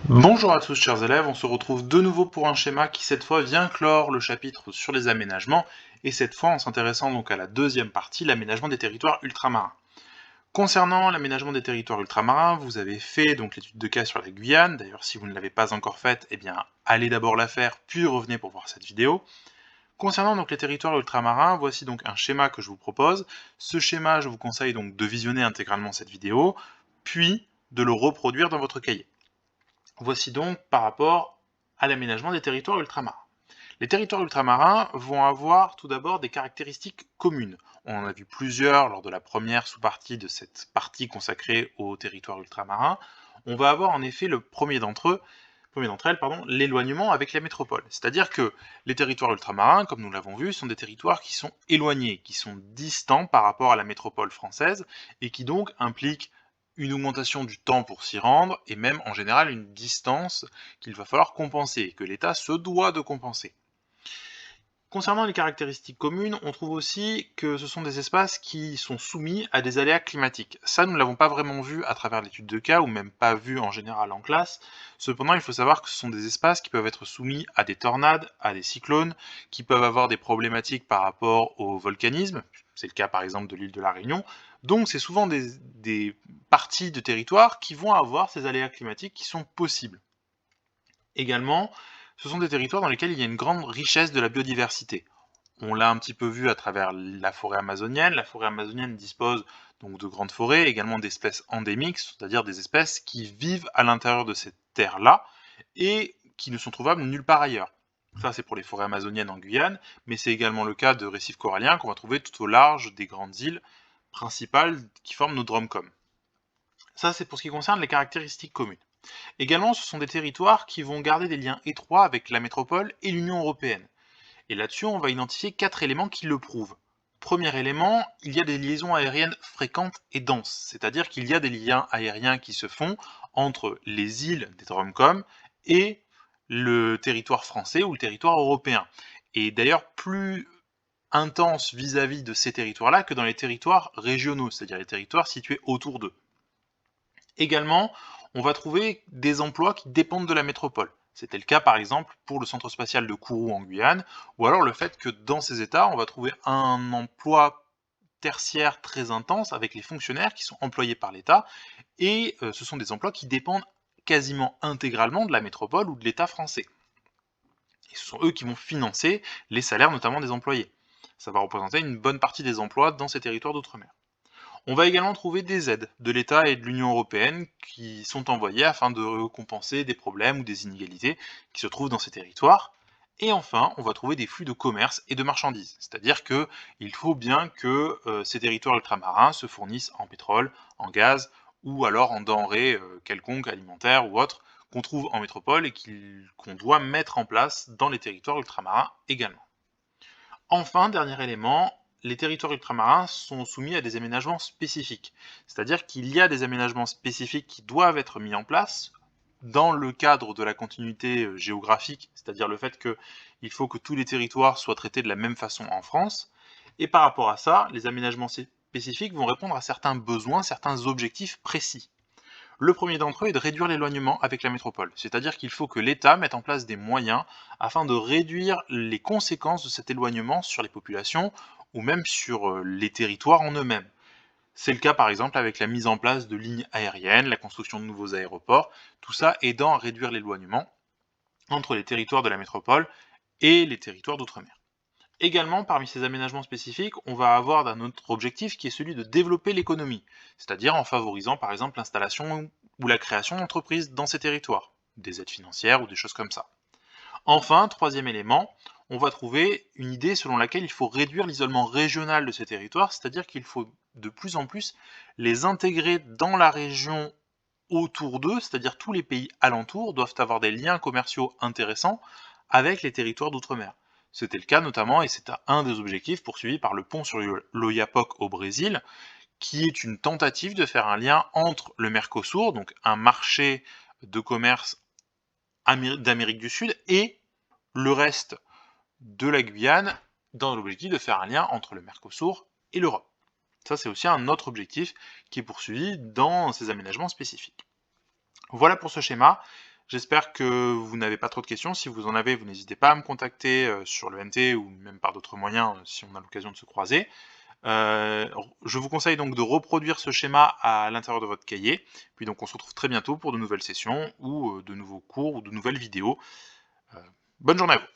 Bonjour à tous chers élèves, on se retrouve de nouveau pour un schéma qui cette fois vient clore le chapitre sur les aménagements, et cette fois en s'intéressant donc à la deuxième partie, l'aménagement des territoires ultramarins. Concernant l'aménagement des territoires ultramarins, vous avez fait donc l'étude de cas sur la Guyane, d'ailleurs si vous ne l'avez pas encore faite, eh bien allez d'abord la faire, puis revenez pour voir cette vidéo. Concernant donc les territoires ultramarins, voici donc un schéma que je vous propose. Ce schéma, je vous conseille donc de visionner intégralement cette vidéo, puis de le reproduire dans votre cahier. Voici donc par rapport à l'aménagement des territoires ultramarins. Les territoires ultramarins vont avoir tout d'abord des caractéristiques communes. On en a vu plusieurs lors de la première sous-partie de cette partie consacrée aux territoires ultramarins. On va avoir en effet le premier d'entre elles, l'éloignement avec la métropole. C'est-à-dire que les territoires ultramarins, comme nous l'avons vu, sont des territoires qui sont éloignés, qui sont distants par rapport à la métropole française, et qui donc impliquent une augmentation du temps pour s'y rendre, et même en général une distance qu'il va falloir compenser, que l'État se doit de compenser. Concernant les caractéristiques communes, on trouve aussi que ce sont des espaces qui sont soumis à des aléas climatiques. Ça, nous ne l'avons pas vraiment vu à travers l'étude de cas, ou même pas vu en général en classe. Cependant, il faut savoir que ce sont des espaces qui peuvent être soumis à des tornades, à des cyclones, qui peuvent avoir des problématiques par rapport au volcanisme. C'est le cas par exemple de l'île de la Réunion. Donc c'est souvent des parties de territoire qui vont avoir ces aléas climatiques qui sont possibles. Également, ce sont des territoires dans lesquels il y a une grande richesse de la biodiversité. On l'a un petit peu vu à travers la forêt amazonienne. La forêt amazonienne dispose donc de grandes forêts, également d'espèces endémiques, c'est-à-dire des espèces qui vivent à l'intérieur de cette terre-là et qui ne sont trouvables nulle part ailleurs. Ça, c'est pour les forêts amazoniennes en Guyane, mais c'est également le cas de récifs coralliens qu'on va trouver tout au large des grandes îles principales qui forment nos DROMCOM. Ça, c'est pour ce qui concerne les caractéristiques communes. Également, ce sont des territoires qui vont garder des liens étroits avec la métropole et l'Union européenne. Et là-dessus, on va identifier 4 éléments qui le prouvent. Premier élément, il y a des liaisons aériennes fréquentes et denses, c'est-à-dire qu'il y a des liens aériens qui se font entre les îles des Dromcom et le territoire français ou le territoire européen. Et d'ailleurs, plus intense vis-à-vis de ces territoires-là que dans les territoires régionaux, c'est-à-dire les territoires situés autour d'eux. Également, on va trouver des emplois qui dépendent de la métropole. C'était le cas par exemple pour le centre spatial de Kourou en Guyane, ou alors le fait que dans ces États, on va trouver un emploi tertiaire très intense avec les fonctionnaires qui sont employés par l'État, et ce sont des emplois qui dépendent quasiment intégralement de la métropole ou de l'État français. Et ce sont eux qui vont financer les salaires notamment des employés. Ça va représenter une bonne partie des emplois dans ces territoires d'outre-mer. On va également trouver des aides de l'État et de l'Union européenne qui sont envoyées afin de compenser des problèmes ou des inégalités qui se trouvent dans ces territoires. Et enfin, on va trouver des flux de commerce et de marchandises. C'est-à-dire qu'il faut bien que ces territoires ultramarins se fournissent en pétrole, en gaz ou alors en denrées quelconques, alimentaires ou autres, qu'on trouve en métropole et qu'on doit mettre en place dans les territoires ultramarins également. Enfin, dernier élément, les territoires ultramarins sont soumis à des aménagements spécifiques. C'est-à-dire qu'il y a des aménagements spécifiques qui doivent être mis en place dans le cadre de la continuité géographique, c'est-à-dire le fait qu'il faut que tous les territoires soient traités de la même façon en France. Et par rapport à ça, les aménagements spécifiques vont répondre à certains besoins, certains objectifs précis. Le premier d'entre eux est de réduire l'éloignement avec la métropole, c'est-à-dire qu'il faut que l'État mette en place des moyens afin de réduire les conséquences de cet éloignement sur les populations ou même sur les territoires en eux-mêmes. C'est le cas par exemple avec la mise en place de lignes aériennes, la construction de nouveaux aéroports, tout ça aidant à réduire l'éloignement entre les territoires de la métropole et les territoires d'outre-mer. Également, parmi ces aménagements spécifiques, on va avoir un autre objectif qui est celui de développer l'économie, c'est-à-dire en favorisant par exemple l'installation ou la création d'entreprises dans ces territoires, des aides financières ou des choses comme ça. Enfin, troisième élément, on va trouver une idée selon laquelle il faut réduire l'isolement régional de ces territoires, c'est-à-dire qu'il faut de plus en plus les intégrer dans la région autour d'eux, c'est-à-dire tous les pays alentours doivent avoir des liens commerciaux intéressants avec les territoires d'outre-mer. C'était le cas notamment, et c'est un des objectifs poursuivis par le pont sur l'Oyapock au Brésil, qui est une tentative de faire un lien entre le Mercosur, donc un marché de commerce d'Amérique du Sud, et le reste de la Guyane, dans l'objectif de faire un lien entre le Mercosur et l'Europe. Ça, c'est aussi un autre objectif qui est poursuivi dans ces aménagements spécifiques. Voilà pour ce schéma. J'espère que vous n'avez pas trop de questions. Si vous en avez, vous n'hésitez pas à me contacter sur le NT ou même par d'autres moyens si on a l'occasion de se croiser. Je vous conseille donc de reproduire ce schéma à l'intérieur de votre cahier. Puis donc on se retrouve très bientôt pour de nouvelles sessions ou de nouveaux cours ou de nouvelles vidéos. Bonne journée à vous.